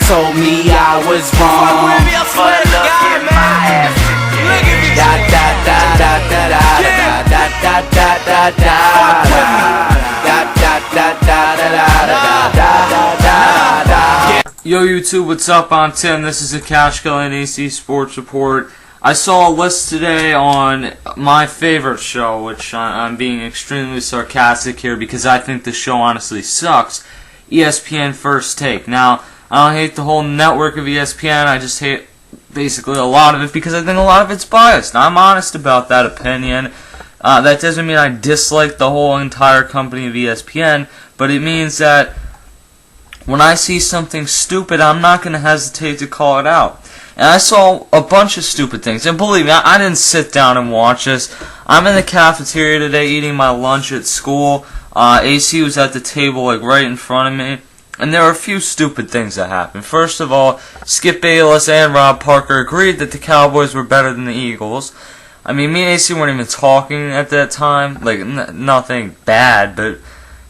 told me I was wrong, but look at my ass today. Da da da da da da da da da da da da da. Yo YouTube, what's up? I'm Tim. This is a Cash Killing AC Sports Report. I saw a list today on my favorite show, which I'm being extremely sarcastic here because I think the show honestly sucks. ESPN First Take. Now, I don't hate the whole network of ESPN, I just hate basically a lot of it because I think a lot of it's biased. I'm honest about that opinion. That doesn't mean I dislike the whole entire company of ESPN, but it means that when I see something stupid, I'm not going to hesitate to call it out. And I saw a bunch of stupid things. And believe me, I didn't sit down and watch this. I'm in the cafeteria today eating my lunch at school. AC was at the table like right in front of me. And there were a few stupid things that happened. First of all, Skip Bayless and Rob Parker agreed that the Cowboys were better than the Eagles. I mean, me and AC weren't even talking at that time. Like, nothing bad, but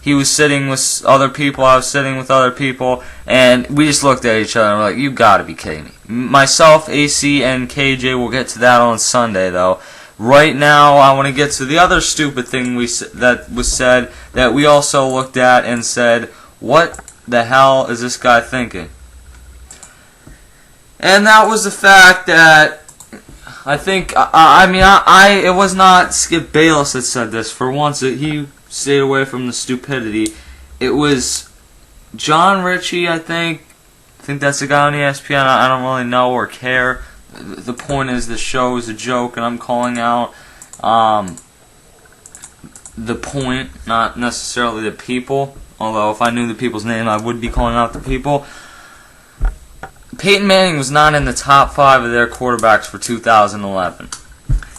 he was sitting with other people, I was sitting with other people, and we just looked at each other and we're like, you gotta be kidding me. Myself, AC, and KJ, will get to that on Sunday, though. Right now, I want to get to the other stupid thing that was said that we also looked at and said, what the hell is this guy thinking? And that was the fact that I think, it was not Skip Bayless that said this. For once, he stayed away from the stupidity. It was John Ritchie, I think. I think that's the guy on ESPN. I don't really know or care. The point is the show is a joke, and I'm calling out the point, not necessarily the people. Although if I knew the people's name, I would be calling out the people. Peyton Manning was not in the top 5 of their quarterbacks for 2011.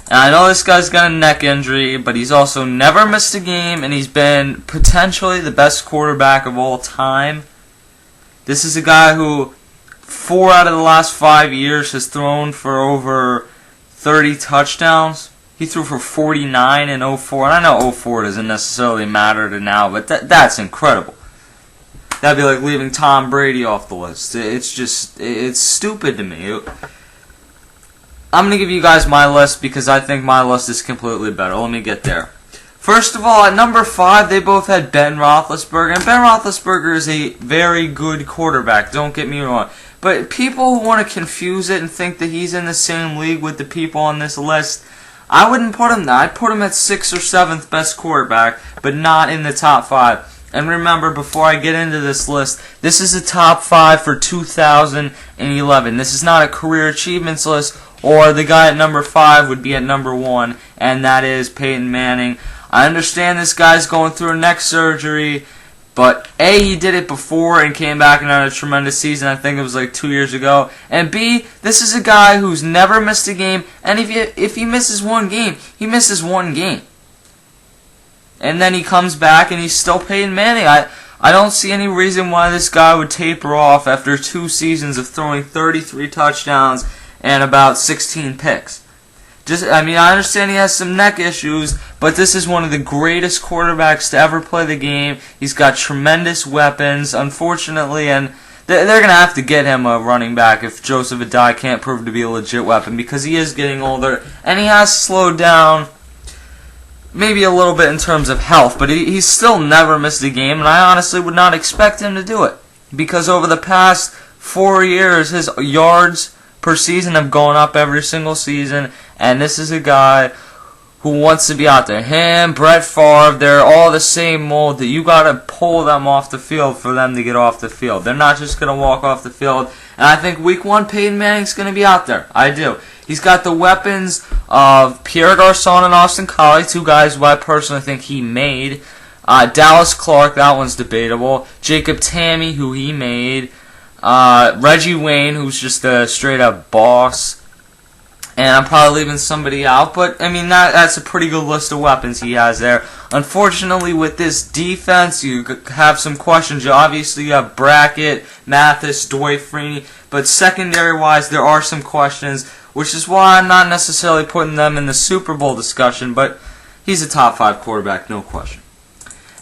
And I know this guy's got a neck injury, but he's also never missed a game, and he's been potentially the best quarterback of all time. This is a guy who 4 out of the last 5 years has thrown for over 30 touchdowns. He threw for 49 in 04, and I know 04 doesn't necessarily matter to now, but that's incredible. That'd be like leaving Tom Brady off the list. It's stupid to me. I'm going to give you guys my list because I think my list is completely better. Let me get there. First of all, at number 5, they both had Ben Roethlisberger. And Ben Roethlisberger is a very good quarterback, don't get me wrong. But people who want to confuse it and think that he's in the same league with the people on this list, I wouldn't put him there. I'd put him at 6th or 7th best quarterback, but not in the top 5. And remember, before I get into this list, this is the top 5 for 2011. This is not a career achievements list, or the guy at number 5 would be at number 1, and that is Peyton Manning. I understand this guy's going through a neck surgery, but A, he did it before and came back and had a tremendous season. I think it was like 2 years ago. And B, this is a guy who's never missed a game, and if he misses one game, he misses one game. And then he comes back and he's still Peyton Manning. I don't see any reason why this guy would taper off after 2 seasons of throwing 33 touchdowns and about 16 picks. I understand he has some neck issues, but this is one of the greatest quarterbacks to ever play the game. He's got tremendous weapons, unfortunately, and they're going to have to get him a running back if Joseph Adai can't prove to be a legit weapon because he is getting older, and he has slowed down maybe a little bit in terms of health, but he's still never missed a game, and I honestly would not expect him to do it because over the past 4 years, his yards per season have gone up every single season, and this is a guy who wants to be out there. Him, Brett Favre, they're all the same mold that you got to pull them off the field for them to get off the field. They're not just going to walk off the field, and I think week 1, Peyton Manning's going to be out there. I do. He's got the weapons of Pierre Garçon and Austin Collie, 2 guys who I personally think he made. Dallas Clark, that one's debatable. Jacob Tamme, who he made. Reggie Wayne, who's just a straight-up boss. And I'm probably leaving somebody out, but I mean that's a pretty good list of weapons he has there. Unfortunately, with this defense, you have some questions. Obviously, you have Brackett, Mathis, Dwight Freeney, but secondary-wise, there are some questions, which is why I'm not necessarily putting them in the Super Bowl discussion, but he's a top 5 quarterback, no question.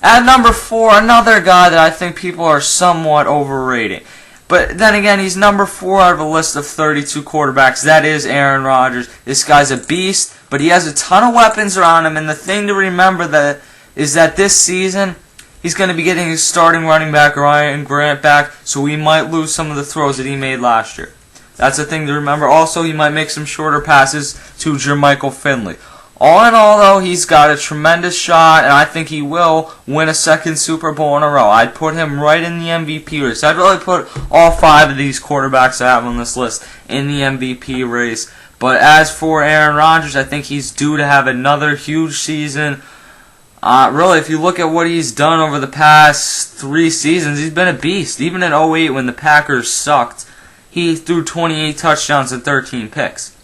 At number 4, another guy that I think people are somewhat overrating. But then again, he's number 4 out of a list of 32 quarterbacks. That is Aaron Rodgers. This guy's a beast, but he has a ton of weapons around him. And the thing to remember is that this season, he's going to be getting his starting running back, Ryan Grant, back, so he might lose some of the throws that he made last year. That's a thing to remember. Also, he might make some shorter passes to Jermichael Finley. All in all, though, he's got a tremendous shot, and I think he will win a second Super Bowl in a row. I'd put him right in the MVP race. I'd really put all 5 of these quarterbacks I have on this list in the MVP race. But as for Aaron Rodgers, I think he's due to have another huge season. Really, if you look at what he's done over the past 3 seasons, he's been a beast. Even in 08 when the Packers sucked, he threw 28 touchdowns and 13 picks.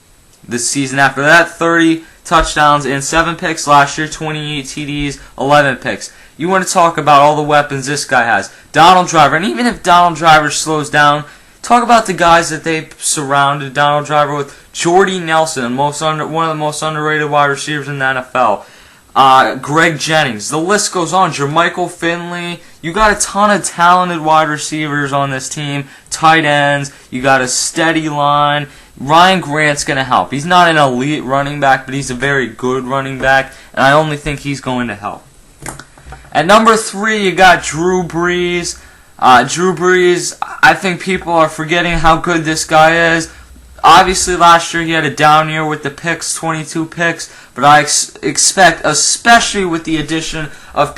This season after that, 30 touchdowns and 7 picks. Last year, 28 TDs, 11 picks. You want to talk about all the weapons this guy has. Donald Driver, and even if Donald Driver slows down, talk about the guys that they surrounded Donald Driver with. Jordy Nelson, one of the most underrated wide receivers in the NFL. Greg Jennings. The list goes on. Jermichael Finley. You got a ton of talented wide receivers on this team. Tight ends. You got a steady line. Ryan Grant's going to help. He's not an elite running back, but he's a very good running back, and I only think he's going to help. At number 3, you got Drew Brees. Drew Brees, I think people are forgetting how good this guy is. Obviously, last year he had a down year with the picks, 22 picks, but I expect, especially with the addition of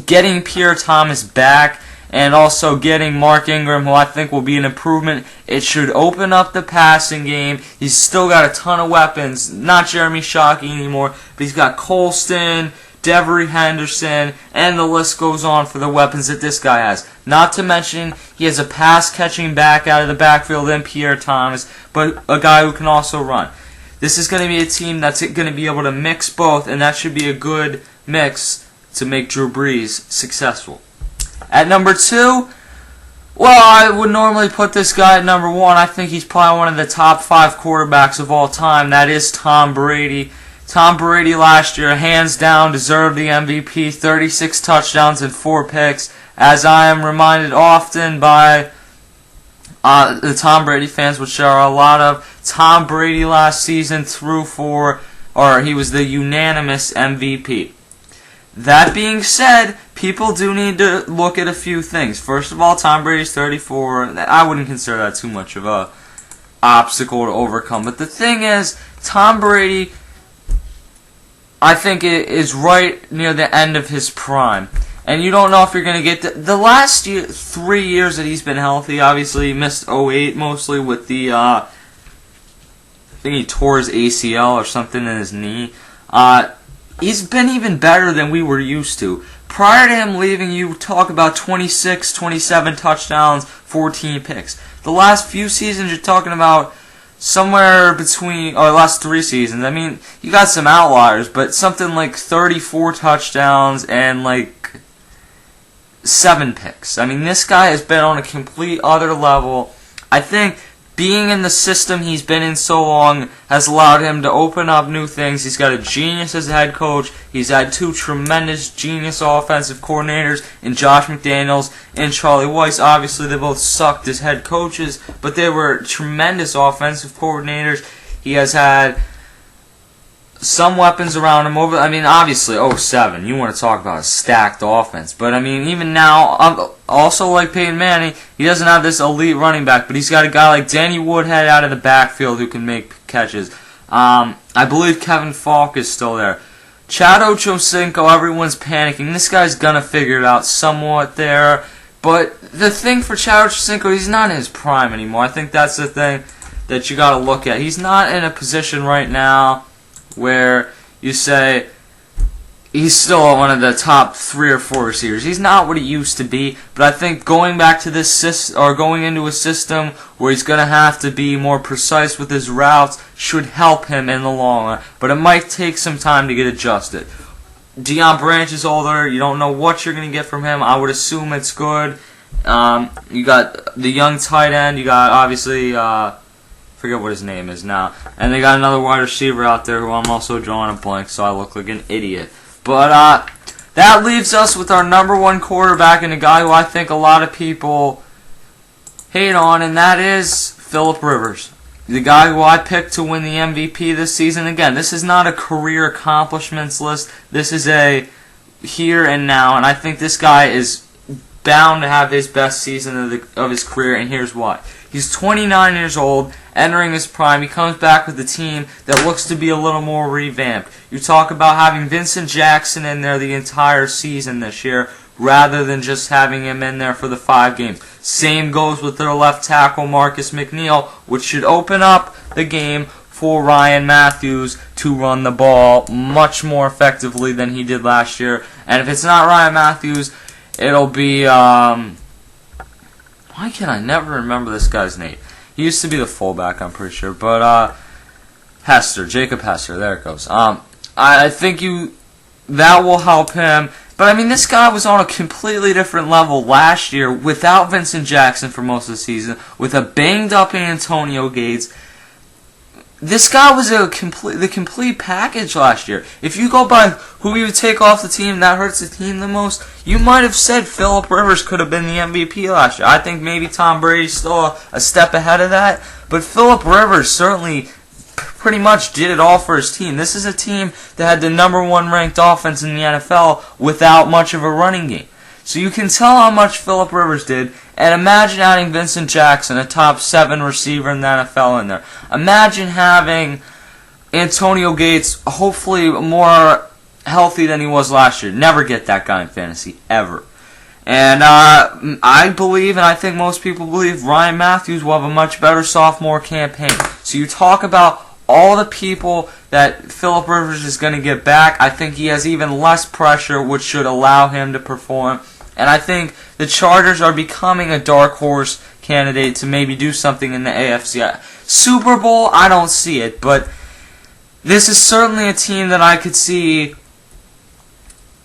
getting Pierre Thomas back, and also getting Mark Ingram, who I think will be an improvement. It should open up the passing game. He's still got a ton of weapons. Not Jeremy Shockey anymore, but he's got Colston, Devery Henderson, and the list goes on for the weapons that this guy has. Not to mention, he has a pass-catching back out of the backfield in Pierre Thomas, but a guy who can also run. This is going to be a team that's going to be able to mix both, and that should be a good mix to make Drew Brees successful. At number 2, well, I would normally put this guy at number 1. I think he's probably one of the top 5 quarterbacks of all time. That is Tom Brady. Tom Brady last year, hands down, deserved the MVP. 36 touchdowns and 4 picks. As I am reminded often by the Tom Brady fans, which there are a lot of, Tom Brady last season he was the unanimous MVP. That being said, people do need to look at a few things. First of all, Tom Brady's 34. I wouldn't consider that too much of a obstacle to overcome. But the thing is, Tom Brady, I think, is right near the end of his prime. And you don't know if you're going to get the last 3 years that he's been healthy. Obviously, he missed 08 mostly with the, I think he tore his ACL or something in his knee. He's been even better than we were used to. Prior to him leaving, you talk about 26, 27 touchdowns, 14 picks. The last few seasons, you're talking about somewhere between, or the last 3 seasons. I mean, you got some outliers, but something like 34 touchdowns and like 7 picks. I mean, this guy has been on a complete other level. I think being in the system he's been in so long has allowed him to open up new things. He's got a genius as a head coach. He's had 2 tremendous genius offensive coordinators in Josh McDaniels and Charlie Weiss. Obviously, they both sucked as head coaches, but they were tremendous offensive coordinators. He has had some weapons around him obviously, 07, you want to talk about a stacked offense. But, even now, also like Peyton Manning, he doesn't have this elite running back, but he's got a guy like Danny Woodhead out of the backfield who can make catches. I believe Kevin Falk is still there. Chad Ochocinco, everyone's panicking. This guy's going to figure it out somewhat there. But the thing for Chad Ochocinco, he's not in his prime anymore. I think that's the thing that you got to look at. He's not in a position right now where you say he's still one of the top 3 or 4 receivers. He's not what he used to be, but I think going back to this going into a system where he's going to have to be more precise with his routes should help him in the long run. But it might take some time to get adjusted. Deion Branch is older. You don't know what you're going to get from him. I would assume it's good. You got the young tight end. You got obviously forget what his name is now. And they got another wide receiver out there who I'm also drawing a blank, so I look like an idiot. But that leaves us with our number one quarterback and a guy who I think a lot of people hate on, and that is Phillip Rivers. The guy who I picked to win the MVP this season. Again, this is not a career accomplishments list. This is a here and now, and I think this guy is bound to have his best season of his career, and here's why. He's 29 years old, entering his prime. He comes back with a team that looks to be a little more revamped. You talk about having Vincent Jackson in there the entire season this year, rather than just having him in there for the 5 games. Same goes with their left tackle, Marcus McNeil, which should open up the game for Ryan Matthews to run the ball much more effectively than he did last year. And if it's not Ryan Matthews, it'll be, why can I never remember this guy's name? He used to be the fullback, I'm pretty sure. But, Jacob Hester, there it goes. I think that will help him. But, I mean, this guy was on a completely different level last year without Vincent Jackson for most of the season, with a banged-up Antonio Gates. This guy was the complete package last year. If you go by who you would take off the team that hurts the team the most, you might have said Phillip Rivers could have been the MVP last year. I think maybe Tom Brady's still a step ahead of that, but Phillip Rivers certainly pretty much did it all for his team. This is a team that had the number 1 ranked offense in the NFL without much of a running game. So you can tell how much Phillip Rivers did, and imagine adding Vincent Jackson, a top 7 receiver in the NFL, in there. Imagine having Antonio Gates, hopefully more healthy than he was last year. Never get that guy in fantasy, ever. And I believe, and I think most people believe, Ryan Matthews will have a much better sophomore campaign. So you talk about all the people that Phillip Rivers is going to get back. I think he has even less pressure, which should allow him to perform. And I think the Chargers are becoming a dark horse candidate to maybe do something in the AFC. Super Bowl, I don't see it, but this is certainly a team that I could see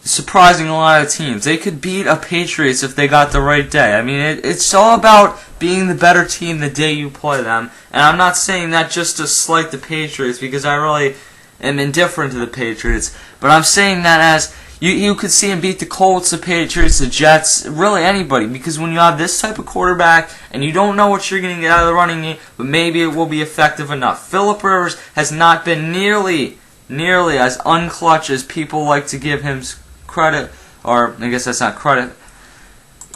surprising a lot of teams. They could beat a Patriots if they got the right day. I mean, it's all about being the better team the day you play them. And I'm not saying that just to slight the Patriots, because I really am indifferent to the Patriots. But I'm saying that as you could see him beat the Colts, the Patriots, the Jets, really anybody. Because when you have this type of quarterback and you don't know what you're going to get out of the running game, but maybe it will be effective enough. Phillip Rivers has not been nearly as unclutch as people like to give him credit, or I guess that's not credit.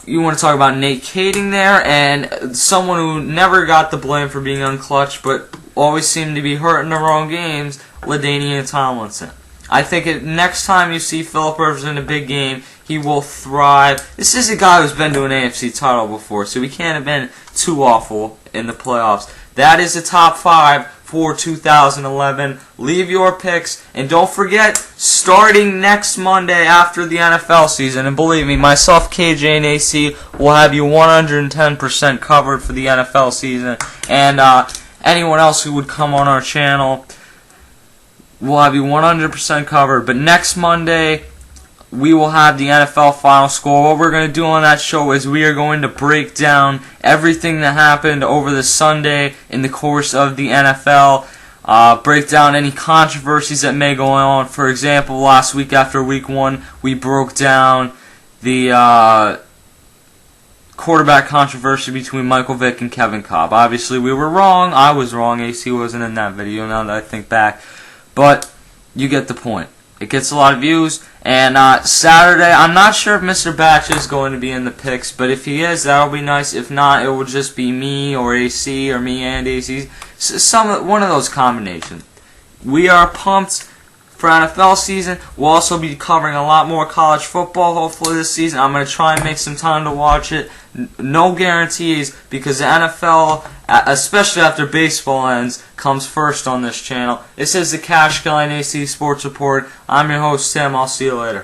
You want to talk about Nate Kading there, and someone who never got the blame for being unclutch, but always seemed to be hurt in the wrong games, LaDainian Tomlinson. I think next time you see Phillip Rivers in a big game, he will thrive. This is a guy who's been to an AFC title before, so he can't have been too awful in the playoffs. That is the top 5 for 2011. Leave your picks, and don't forget, starting next Monday after the NFL season, and believe me, myself, KJ, and AC will have you 110% covered for the NFL season, and anyone else who would come on our channel, we'll have you 100% covered. But next Monday, we will have the NFL final score. What we're going to do on that show is we are going to break down everything that happened over the Sunday in the course of the NFL. Break down any controversies that may go on. For example, last week after Week 1, we broke down the quarterback controversy between Michael Vick and Kevin Kolb. Obviously, we were wrong. I was wrong. AC wasn't in that video now that I think back. But you get the point. It gets a lot of views. And Saturday, I'm not sure if Mr. Batch is going to be in the picks, but if he is, that'll be nice. If not, it will just be me or AC or me and AC. One of those combinations. We are pumped for NFL season. We'll also be covering a lot more college football hopefully this season. I'm going to try and make some time to watch it. No guarantees, because the NFL, especially after baseball ends, comes first on this channel. This is the Cash Guy and AC Sports Report. I'm your host, Tim. I'll see you later.